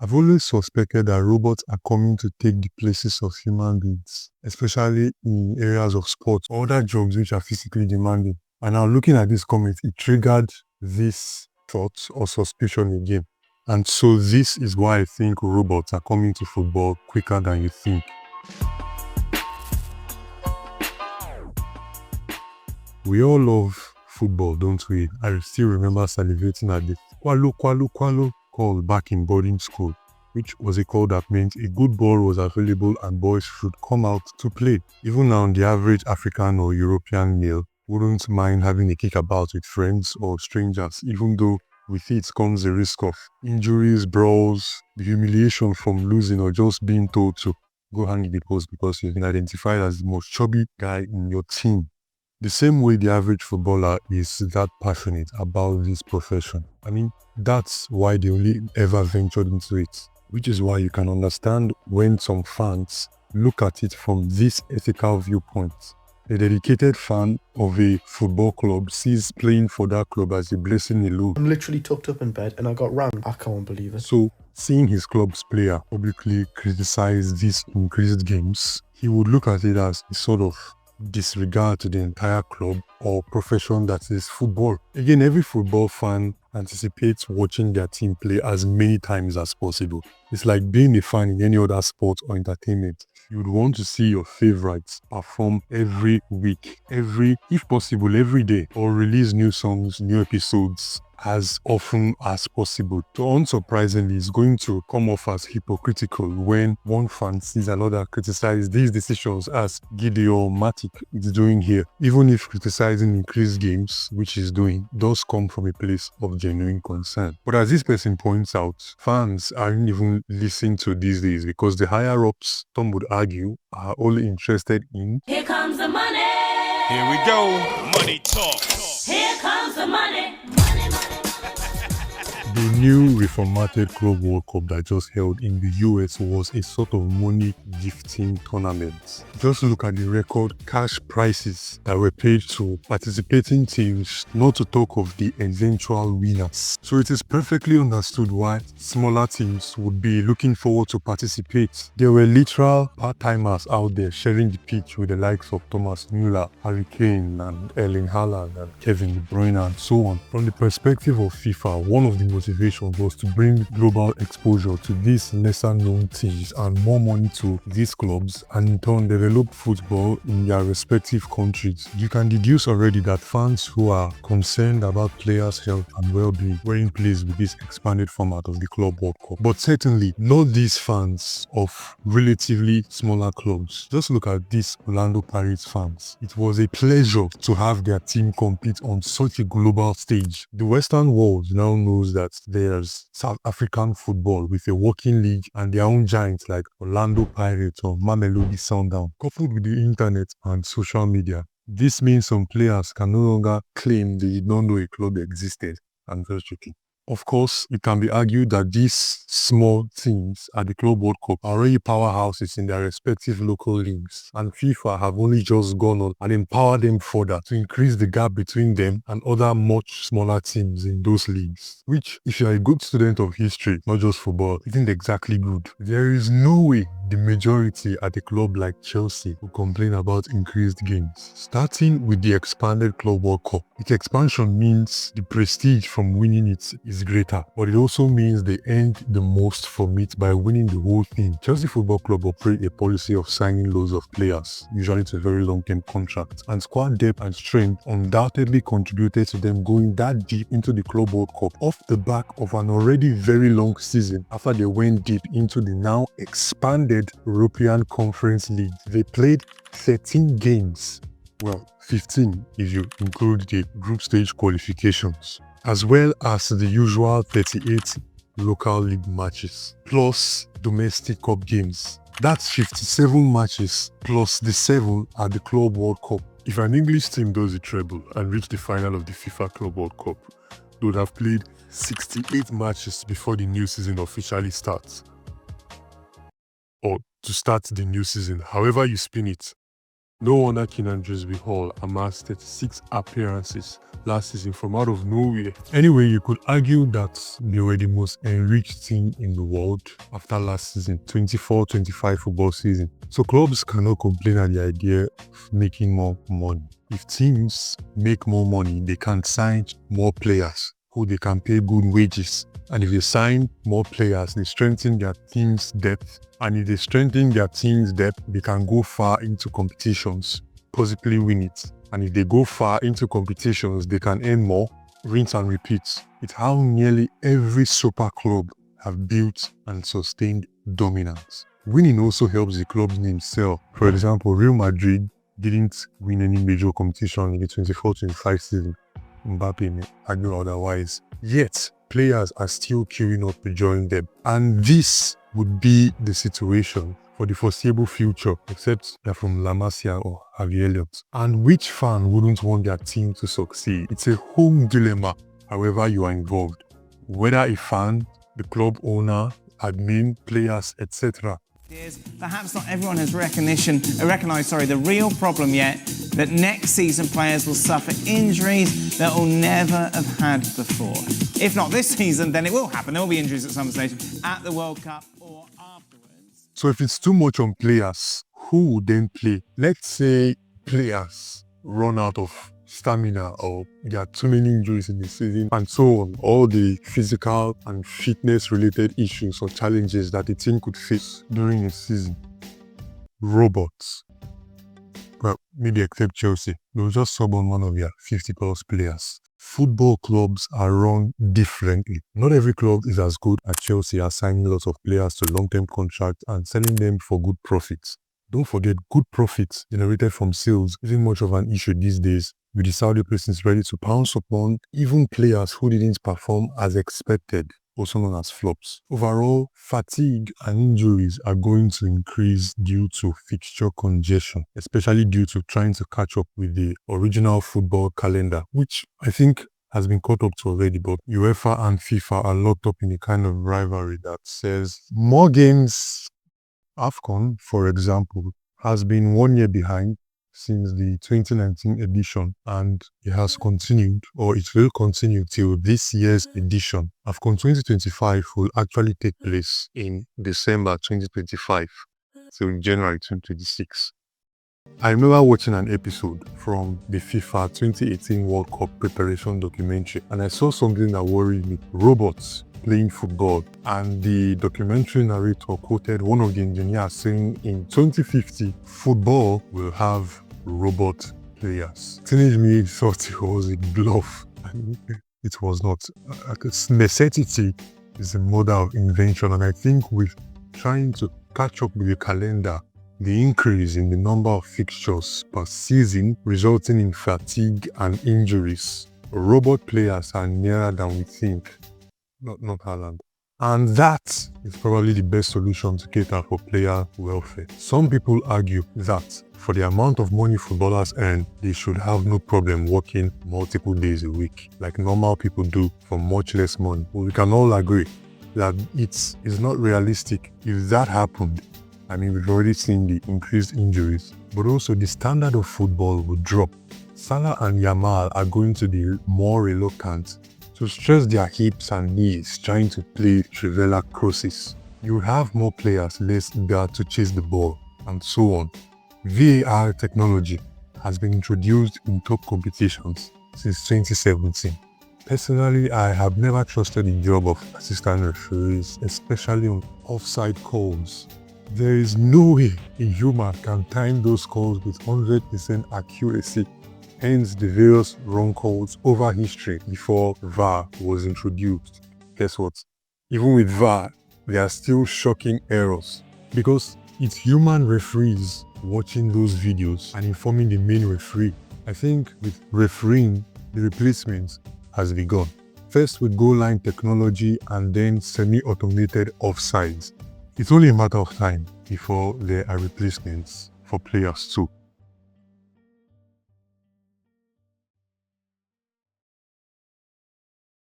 I've always suspected that robots are coming to take the places of human beings, especially in areas of sports or other jobs which are physically demanding. And now looking at this comment, it triggered this thought or suspicion again. And so this is why I think robots are coming to football quicker than you think. We all love football, don't we? I still remember salivating at the kwalo kwalo kwalo call back in boarding school, which was a call that meant a good ball was available and boys should come out to play. Even now, the average African or European male wouldn't mind having a kick about with friends or strangers, even though with it comes the risk of injuries, brawls, the humiliation from losing or just being told to go hang in the post because you've been identified as the most chubby guy in your team. The same way the average footballer is that passionate about this profession. I mean, that's why they only ever ventured into it, which is why you can understand when some fans look at it from this ethical viewpoint. A dedicated fan of a football club sees playing for that club as a blessing alone. I'm literally tucked up in bed and I got rammed. I can't believe it. So, seeing his club's player publicly criticize these increased games, he would look at it as a sort of disregard to the entire club or profession that is football. Again, every football fan anticipates watching their team play as many times as possible. It's like being a fan in any other sport or entertainment. You would want to see your favorites perform every week, if possible, every day, or release new songs, new episodes as often as possible. So unsurprisingly, it's going to come off as hypocritical when one fan sees another criticize these decisions as Gideon Matic is doing here. Even if criticizing increased games, which he's doing, does come from a place of genuine concern. But as this person points out, fans aren't even listening to these days because the higher-ups, some would argue, are only interested in here comes the money. Here we go. Money talk. Here comes the money. The new reformatted Club World Cup that just held in the US was a sort of money gifting tournament. Just look at the record cash prices that were paid to participating teams, not to talk of the eventual winners. So it is perfectly understood why smaller teams would be looking forward to participate. There were literal part-timers out there sharing the pitch with the likes of Thomas Müller, Harry Kane and Erling Haaland and Kevin De Bruyne and so on. From the perspective of FIFA, one of the motivation was to bring global exposure to these lesser known teams and more money to these clubs and in turn develop football in their respective countries. You can deduce already that fans who are concerned about players' health and well-being were in place with this expanded format of the Club World Cup. But certainly not these fans of relatively smaller clubs. Just look at these Orlando Pirates fans. It was a pleasure to have their team compete on such a global stage. The Western world now knows that there's South African football with a working league and their own giants like Orlando Pirates or Mamelodi Sundowns, coupled with the internet and social media. This means some players can no longer claim they did not know a club existed. I'm just joking. Of course, it can be argued that these small teams at the Club World Cup are already powerhouses in their respective local leagues, and FIFA have only just gone on and empowered them further to increase the gap between them and other much smaller teams in those leagues, which, if you're a good student of history, not just football, isn't exactly good. There is no way the majority at a club like Chelsea will complain about increased games. Starting with the expanded Club World Cup, its expansion means the prestige from winning it is greater, but it also means they earned the most from it by winning the whole thing. Chelsea Football Club operate a policy of signing loads of players, usually to a very long-term contract, and squad depth and strength undoubtedly contributed to them going that deep into the Club World Cup off the back of an already very long season after they went deep into the now expanded European Conference League. They played 13 games, well, 15 if you include the group stage qualifications, as well as the usual 38 local league matches, plus domestic cup games. That's 57 matches plus the 7 at the Club World Cup. If an English team does the treble and reach the final of the FIFA Club World Cup, they would have played 68 matches before the new season officially starts. Or to start the new season, however you spin it. No wonder Keenan Drisby Hall amassed 36 appearances last season from out of nowhere. Anyway, you could argue that they were the most enriched team in the world after last season, 24-25 football season. So clubs cannot complain at the idea of making more money. If teams make more money, they can sign more players who they can pay good wages. And if they sign more players, they strengthen their team's depth. And if they strengthen their team's depth, they can go far into competitions, possibly win it. And if they go far into competitions, they can earn more, rinse and repeat. It's how nearly every super club have built and sustained dominance. Winning also helps the club's name sell. For example, Real Madrid didn't win any major competition in the 24-25 season. Mbappe may argue otherwise. Yet, players are still queuing up to join them. And this would be the situation for the foreseeable future, except they're from La Masia or Javier Elliott. And which fan wouldn't want their team to succeed? It's a home dilemma, however you are involved. Whether a fan, the club owner, admin, players, etc. Perhaps not everyone has recognised the real problem yet, that next season players will suffer injuries that will never have had before. If not this season, then it will happen. There will be injuries at some stage at the World Cup or afterwards. So if it's too much on players, who would then play? Let's say players run out of stamina or there are too many injuries in the season and so on. All the physical and fitness related issues or challenges that the team could face during a season. Robots. Well, maybe except Chelsea. They'll just sub on one of their 50+ players. Football clubs are run differently. Not every club is as good as Chelsea at signing lots of players to long-term contracts and selling them for good profits. Don't forget, good profits generated from sales isn't much of an issue these days, with the Saudi princes ready to pounce upon even players who didn't perform as expected, also known as flops. Overall, fatigue and injuries are going to increase due to fixture congestion, especially due to trying to catch up with the original football calendar, which I think has been caught up to already, but UEFA and FIFA are locked up in a kind of rivalry that says more games. AFCON, for example, has been 1 year behind since the 2019 edition, and it has continued, or it will continue till this year's edition. AFCON 2025 will actually take place in December 2025, so in January 2026. I remember watching an episode from the FIFA 2018 World Cup preparation documentary, and I saw something that worried me. Robots playing football, and the documentary narrator quoted one of the engineers saying in 2050 football will have robot players. Teenage me thought it was a bluff, and it was not. Necessity is the mother of invention, and I think with trying to catch up with the calendar, the increase in the number of fixtures per season resulting in fatigue and injuries, robot players are nearer than we think. Not Haaland. And that is probably the best solution to cater for player welfare. Some people argue that for the amount of money footballers earn, they should have no problem working multiple days a week, like normal people do for much less money. But we can all agree that it's not realistic. If that happened, I mean, we've already seen the increased injuries, but also the standard of football would drop. Salah and Yamal are going to be more reluctant to stress their hips and knees trying to play trivela crosses. You have more players less eager to chase the ball, and so on. VAR technology has been introduced in top competitions since 2017. Personally, I have never trusted the job of assistant referees, especially on offside calls. There is no way a human can time those calls with 100% accuracy. Hence the various wrong calls over history before VAR was introduced. Guess what? Even with VAR, there are still shocking errors because it's human referees watching those videos and informing the main referee. I think with refereeing, the replacement has begun. First with goal line technology and then semi-automated offsides. It's only a matter of time before there are replacements for players too.